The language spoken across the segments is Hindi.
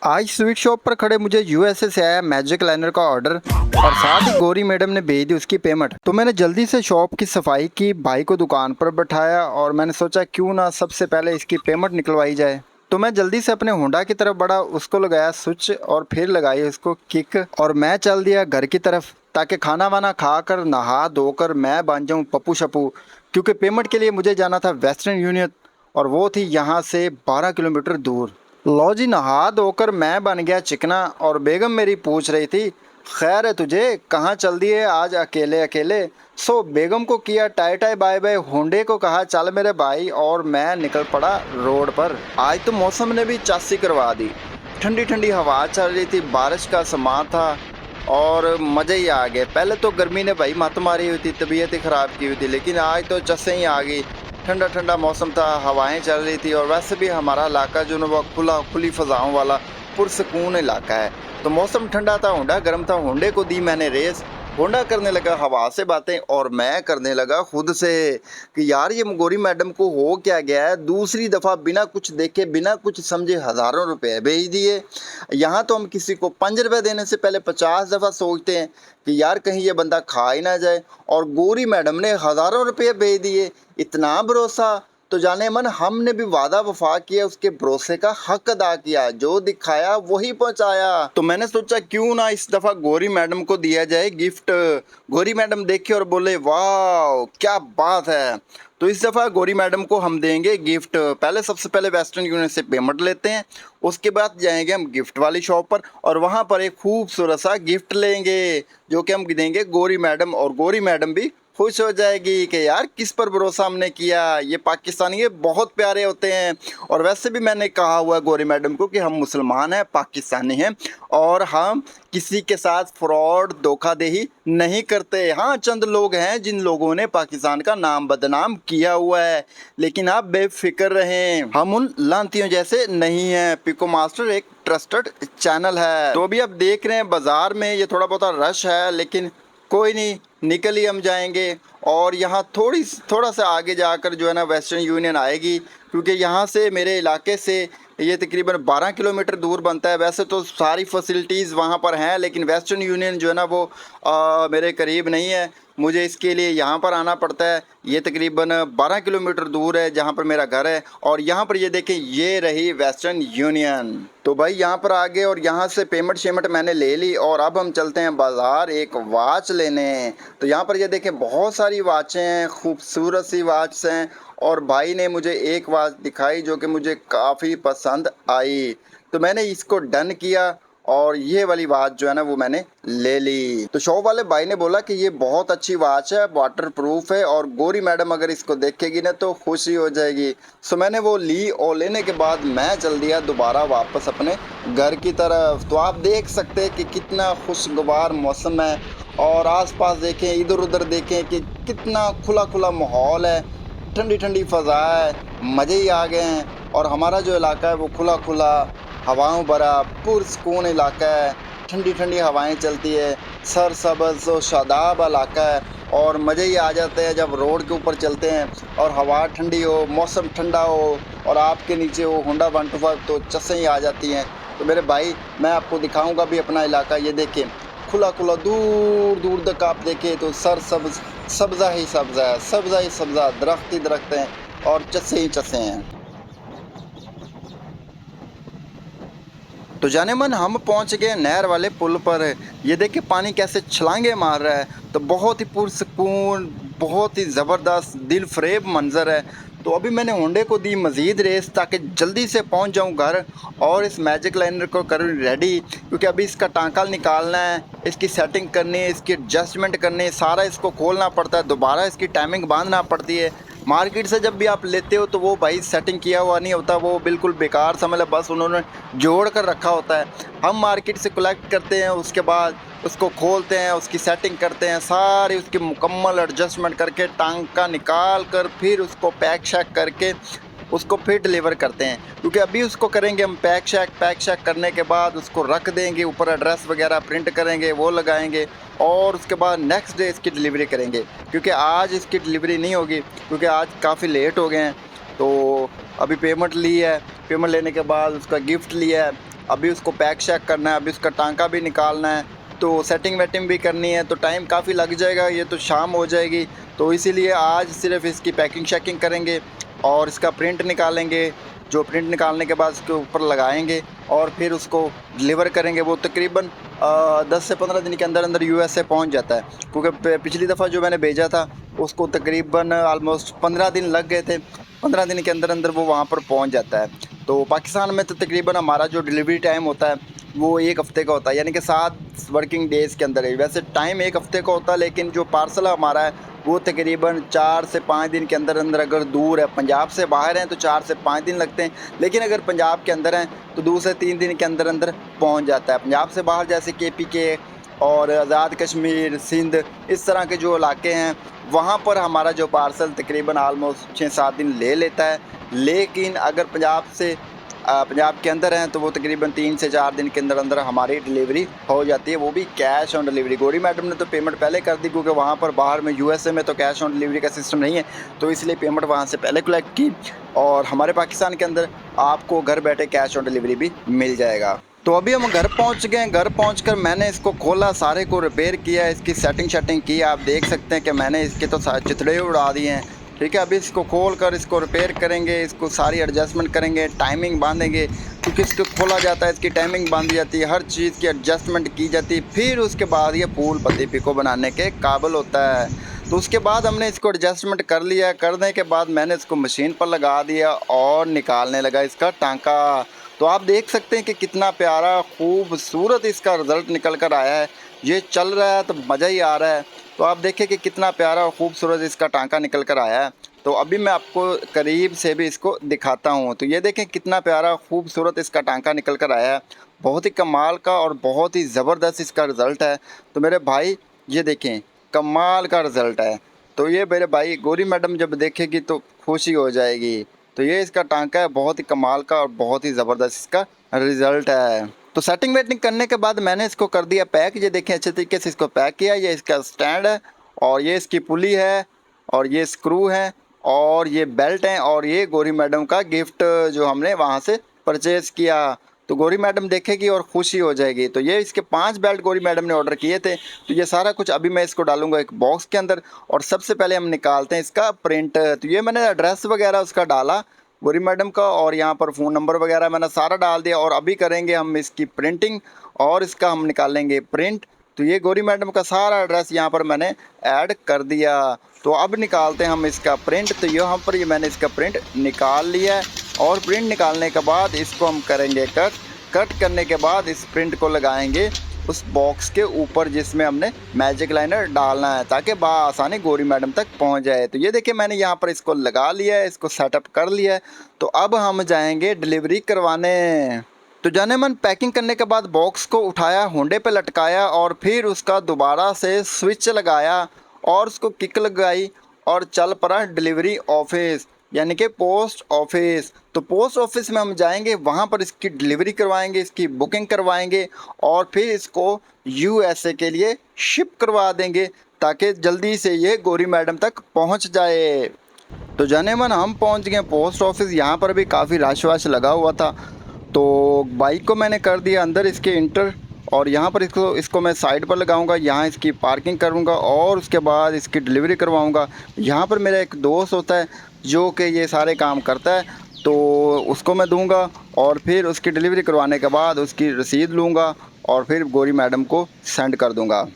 आज स्वीट शॉप पर खड़े मुझे यूएसए से आया मैजिक लाइनर का ऑर्डर और साथ ही गौरी मैडम ने भेज दी उसकी पेमेंट। तो मैंने जल्दी से शॉप की सफाई की, भाई को दुकान पर बैठाया और मैंने सोचा क्यों ना सबसे पहले इसकी पेमेंट निकलवाई जाए। तो मैं जल्दी से अपने होंडा की तरफ बढ़ा, उसको लगाया स्विच और फिर लगाई उसको किक और मैं चल दिया घर की तरफ ताकि खाना वाना खाकर नहा धोकर मैं बन जाऊँ पप्पू शप्पू, क्योंकि पेमेंट के लिए मुझे जाना था वेस्टर्न यूनियन और वो थी यहाँ से 12 किलोमीटर दूर। लो जी, नहा धोकर मैं बन गया चिकना और बेगम मेरी पूछ रही थी खैर है तुझे, कहाँ चल दिए आज अकेले अकेले। सो बेगम को किया टाई टाई बाय बाय, होंडे को कहा चल मेरे भाई और मैं निकल पड़ा रोड पर। आज तो मौसम ने भी चासी करवा दी, ठंडी ठंडी हवा चल रही थी, बारिश का समा था और मज़े ही आ गए। पहले तो गर्मी ने भाई मत मारी हुई थी, तबीयत ही ख़राब की हुई थी, लेकिन आज तो चस्सें ही आ गई। ठंडा ठंडा मौसम था, हवाएं चल रही थी और वैसे भी हमारा इलाका जो ना वो खुली फ़ज़ाओं वाला पुरसकून इलाका है। तो मौसम ठंडा था, होंडा गर्म था, होंडे को दी मैंने रेस। होंडा करने लगा हवा से बातें और मैं करने लगा खुद से कि यार ये गौरी मैडम को हो क्या गया है, दूसरी दफ़ा बिना कुछ देखे बिना कुछ समझे हज़ारों रुपए भेज दिए। यहाँ तो हम किसी को 5 रुपये देने से पहले 50 दफ़ा सोचते हैं कि यार कहीं ये बंदा खा ही ना जाए, और गौरी मैडम ने हज़ारों रुपये भेज दिए। इतना भरोसा, तो जाने मन हमने भी वादा वफा किया, उसके भरोसे का हक अदा किया, जो दिखाया वही पहुंचाया। तो मैंने सोचा क्यों ना इस दफा गौरी मैडम को दिया जाए गिफ्ट। गौरी मैडम देखे और बोले वाह क्या बात है। तो इस दफ़ा गौरी मैडम को हम देंगे गिफ्ट। पहले सबसे पहले वेस्टर्न यूनियन से पेमेंट लेते हैं, उसके बाद जाएंगे हम गिफ्ट वाली शॉप पर और वहाँ पर एक खूबसूरत सा गिफ्ट लेंगे जो कि हम देंगे गौरी मैडम, और गौरी मैडम भी खुश हो जाएगी कि यार किस पर भरोसा हमने किया, ये पाकिस्तानी ये बहुत प्यारे होते हैं। और वैसे भी मैंने कहा हुआ है गौरी मैडम को कि हम मुसलमान हैं, पाकिस्तानी हैं और हम किसी के साथ फ्रॉड धोखाधड़ी नहीं करते। हाँ, चंद लोग हैं जिन लोगों ने पाकिस्तान का नाम बदनाम किया हुआ है, लेकिन आप बेफिक्र रहें, हम उन लांतियों जैसे नहीं हैं। पिको मास्टर एक ट्रस्टेड चैनल है। तो अभी आप देख रहे हैं बाज़ार में ये थोड़ा बहुत रश है, लेकिन कोई नहीं, निकल ही हम जाएंगे। और यहाँ थोड़ा सा आगे जाकर जो है ना वेस्टर्न यूनियन आएगी, क्योंकि यहाँ से मेरे इलाके से ये तकरीबन 12 किलोमीटर दूर बनता है। वैसे तो सारी फैसिलिटीज़ वहाँ पर हैं, लेकिन वेस्टर्न यूनियन जो है ना वो मेरे करीब नहीं है, मुझे इसके लिए यहाँ पर आना पड़ता है। ये तकरीबन 12 किलोमीटर दूर है जहाँ पर मेरा घर है। और यहाँ पर ये देखें, ये रही वेस्टर्न यूनियन। तो भाई यहाँ पर आ गए और यहाँ से पेमेंट शेमेंट मैंने ले ली और अब हम चलते हैं बाज़ार एक वॉच लेने। तो यहाँ पर ये देखें बहुत सारी वाचें हैं, खूबसूरत सी वाच हैं, और भाई ने मुझे एक वाच दिखाई जो कि मुझे काफ़ी पसंद आई, तो मैंने इसको डन किया और ये वाली वाच जो है ना वो मैंने ले ली। तो शॉप वाले भाई ने बोला कि ये बहुत अच्छी वाच है, वाटर प्रूफ है और गौरी मैडम अगर इसको देखेगी ना तो खुशी हो जाएगी। सो मैंने वो ली और लेने के बाद मैं चल दिया दोबारा वापस अपने घर की तरफ। तो आप देख सकते हैं कि कितना खुशगवार मौसम है और आसपास देखें, इधर उधर देखें कि कितना खुला खुला माहौल है, ठंडी ठंडी फ़ज़ा है, मज़े ही आ गए हैं। और हमारा जो इलाका है वो खुला खुला हवाओं भरा पुरसकून इलाका है, ठंडी ठंडी हवाएं चलती है, सरसब्ज़ और शादाब इलाका है और मज़े ही आ जाते हैं जब रोड के ऊपर चलते हैं और हवा ठंडी हो, मौसम ठंडा हो और आपके नीचे हो होंडा 125, तो चस्सें ही आ जाती हैं। तो मेरे भाई मैं आपको दिखाऊंगा भी अपना इलाका, ये देखें खुला खुला दूर दूर तक आप देखें तो सरसब्ज़ सब्ज़ा ही सब्ज़ा है, सब्ज़ा ही सब्ज़ा, दरख्त ही दरख्त हैं और चस्से ही चस्से हैं। तो जाने मन हम पहुंच गए नहर वाले पुल पर। ये देखिए पानी कैसे छलांगे मार रहा है, तो बहुत ही पुरसकून, बहुत ही ज़बरदस्त दिल फरेब मंज़र है। तो अभी मैंने होंडे को दी मज़ीद रेस ताकि जल्दी से पहुंच जाऊं घर और इस मैजिक लाइनर को करूँ रेडी, क्योंकि अभी इसका टांका निकालना है, इसकी सेटिंग करनी है, इसकी एडजस्टमेंट करनी है, सारा इसको खोलना पड़ता है, दोबारा इसकी टाइमिंग बांधना पड़ती है। मार्केट से जब भी आप लेते हो तो वो भाई सेटिंग किया हुआ नहीं होता, वो बिल्कुल बेकार समझ लो, बस उन्होंने जोड़ कर रखा होता है। हम मार्केट से कलेक्ट करते हैं, उसके बाद उसको खोलते हैं, उसकी सेटिंग करते हैं, सारी उसकी मुकम्मल एडजस्टमेंट करके टांका निकाल कर फिर उसको पैक शैक करके उसको फिर डिलीवर करते हैं। क्योंकि अभी उसको करेंगे हम पैक शैक करने के बाद उसको रख देंगे, ऊपर एड्रेस वगैरह प्रिंट करेंगे, वो लगाएंगे और उसके बाद नेक्स्ट डे इसकी डिलीवरी करेंगे। क्योंकि आज इसकी डिलीवरी नहीं होगी क्योंकि आज काफ़ी लेट हो गए हैं। तो अभी पेमेंट ली है, पेमेंट लेने के बाद उसका गिफ्ट लिया है, अभी उसको पैक शैक करना है, अभी उसका टांका भी निकालना है, तो सेटिंग वेटिंग भी करनी है, तो टाइम काफ़ी लग जाएगा, ये तो शाम हो जाएगी। तो इसीलिए आज सिर्फ इसकी पैकिंग शैकिंग करेंगे और इसका प्रिंट निकालेंगे। जो प्रिंट निकालने के बाद उसके ऊपर लगाएंगे और फिर उसको डिलीवर करेंगे। वो तकरीबन 10 से 15 दिन के अंदर अंदर यूएसए पहुंच जाता है, क्योंकि पिछली दफ़ा जो मैंने भेजा था उसको तकरीबन ऑलमोस्ट 15 दिन लग गए थे। 15 दिन के अंदर अंदर वो वहाँ पर पहुँच जाता है। तो पाकिस्तान में तो तकरीबन हमारा जो डिलीवरी टाइम होता है वो 1 हफ़्ते का होता है, यानी कि 7 वर्किंग डेज़ के अंदर है। वैसे टाइम 1 हफ़्ते का होता है, लेकिन जो पार्सल हमारा है वो तकरीबन 4 से 5 दिन के अंदर अंदर, अगर दूर है पंजाब से बाहर हैं तो 4 से 5 दिन लगते हैं, लेकिन अगर पंजाब के अंदर हैं तो 2 से 3 दिन के अंदर अंदर पहुंच जाता है। पंजाब से बाहर जैसे केपी के और आज़ाद कश्मीर, सिंध, इस तरह के जो इलाके हैं वहाँ पर हमारा जो पार्सल तकरीबन आलमोस्ट 6-7 दिन ले लेता है। लेकिन अगर पंजाब के अंदर हैं तो वो तकरीबन 3 से 4 दिन के अंदर अंदर हमारी डिलीवरी हो जाती है, वो भी cash on delivery. Gauri madam ने तो पेमेंट पहले कर दी, क्योंकि वहाँ पर बाहर में यूएसए में तो कैश ऑन डिलीवरी का सिस्टम नहीं है, तो इसलिए पेमेंट वहाँ से पहले कलेक्ट की। और हमारे पाकिस्तान के अंदर आपको घर बैठे कैश ऑन डिलीवरी भी मिल जाएगा। तो अभी हम घर पहुंच गए। घर पहुंचकर मैंने इसको खोला, सारे को रिपेयर किया, इसकी सेटिंग की। आप देख सकते हैं कि मैंने इसके तो चिथड़े उड़ा दिए हैं। ठीक है, अभी इसको खोल कर इसको रिपेयर करेंगे, इसको सारी एडजस्टमेंट करेंगे, टाइमिंग बांधेंगे, क्योंकि इसको खोला जाता है, इसकी टाइमिंग बांधी जाती है, हर चीज़ की एडजस्टमेंट की जाती है, फिर उसके बाद ये फूल पत्ती पिको बनाने के काबिल होता है। तो उसके बाद हमने इसको एडजस्टमेंट कर लिया। करने के बाद मैंने इसको मशीन पर लगा दिया और निकालने लगा इसका टांका। तो आप देख सकते हैं कि कितना प्यारा खूबसूरत इसका रिज़ल्ट निकल कर आया है। ये चल रहा है तो मज़ा ही आ रहा है। तो आप देखें कि कितना प्यारा और खूबसूरत इसका टांका निकल कर आया है। तो अभी मैं आपको करीब से भी इसको दिखाता हूँ। तो ये देखें कितना प्यारा खूबसूरत इसका टांका निकल कर आया है। बहुत ही कमाल का और बहुत ही ज़बरदस्त इसका रिज़ल्ट है। तो मेरे भाई ये देखें, कमाल का रिज़ल्ट है। तो ये मेरे भाई गौरी मैडम जब देखेगी तो खुशी हो जाएगी। तो ये इसका टांका है, बहुत ही कमाल का और बहुत ही ज़बरदस्त इसका रिज़ल्ट है। तो सेटिंग वेटिंग करने के बाद मैंने इसको कर दिया पैक। ये देखें अच्छे तरीके से इसको पैक किया। ये इसका स्टैंड है और ये इसकी पुली है और ये स्क्रू है और ये बेल्ट है और ये गौरी मैडम का गिफ्ट जो हमने वहाँ से परचेज़ किया। तो गौरी मैडम देखेगी और खुशी हो जाएगी। तो ये इसके 5 बेल्ट गौरी मैडम ने ऑर्डर किए थे। तो ये सारा कुछ अभी मैं इसको डालूंगा एक बॉक्स के अंदर और सबसे पहले हम निकालते हैं इसका प्रिंट। तो ये मैंने एड्रेस वगैरह उसका डाला गौरी मैडम का और यहाँ पर फ़ोन नंबर वगैरह मैंने सारा डाल दिया। और अभी करेंगे हम इसकी प्रिंटिंग और इसका हम निकालेंगे प्रिंट। तो ये गौरी मैडम का सारा एड्रेस यहाँ पर मैंने ऐड कर दिया। तो अब निकालते हैं हम इसका प्रिंट। तो यहाँ पर ये मैंने इसका प्रिंट निकाल लिया है और प्रिंट निकालने के बाद इसको हम करेंगे कट करने के बाद इस प्रिंट को लगाएंगे उस बॉक्स के ऊपर जिसमें हमने मैजिक लाइनर डालना है, ताकि बआसानी गौरी मैडम तक पहुंच जाए। तो ये देखिए मैंने यहाँ पर इसको लगा लिया है, इसको सेटअप कर लिया है। तो अब हम जाएंगे डिलीवरी करवाने। तो जाने मन पैकिंग करने के बाद बॉक्स को उठाया, होंडे पे लटकाया और फिर उसका दोबारा से स्विच लगाया और उसको किक लगाई और चल पड़ा डिलीवरी ऑफिस, यानी कि पोस्ट ऑफिस। तो पोस्ट ऑफिस में हम जाएंगे, वहाँ पर इसकी डिलीवरी करवाएंगे, इसकी बुकिंग करवाएंगे और फिर इसको यूएसए के लिए शिप करवा देंगे, ताकि जल्दी से ये गौरी मैडम तक पहुँच जाए। तो जाने मन हम पहुँच गए पोस्ट ऑफिस। यहाँ पर भी काफ़ी रश वश लगा हुआ था। तो बाइक को मैंने कर दिया अंदर इसके इंटर और यहाँ पर इसको मैं साइड पर लगाऊंगा, यहाँ इसकी पार्किंग करूँगा और उसके बाद इसकी डिलीवरी करवाऊँगा। यहाँ पर मेरा एक दोस्त होता है जो कि ये सारे काम करता है, तो उसको मैं दूंगा और फिर उसकी डिलीवरी करवाने के बाद उसकी रसीद लूँगा और फिर गौरी मैडम को सेंड कर दूँगा।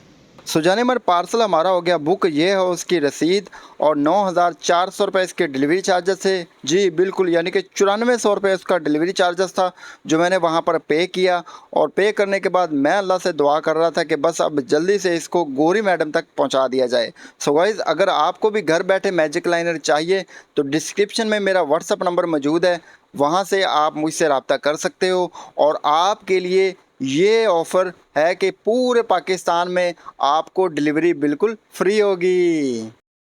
सुजाने मर पार्सल हमारा हो गया बुक। ये है उसकी रसीद और 9,400 रुपये इसके डिलीवरी चार्जेस है। जी बिल्कुल, यानी कि 9400 रुपये उसका डिलीवरी चार्जेस था जो मैंने वहाँ पर पे किया। और पे करने के बाद मैं अल्लाह से दुआ कर रहा था कि बस अब जल्दी से इसको गौरी मैडम तक पहुँचा दिया जाए। सो गाइस, अगर आपको भी घर बैठे मैजिक लाइनर चाहिए तो डिस्क्रिप्शन में मेरा व्हाट्सअप नंबर मौजूद है, वहाँ से आप मुझसे रब्ता कर सकते हो। और आपके लिए ये ऑफ़र है कि पूरे पाकिस्तान में आपको डिलीवरी बिल्कुल फ्री होगी।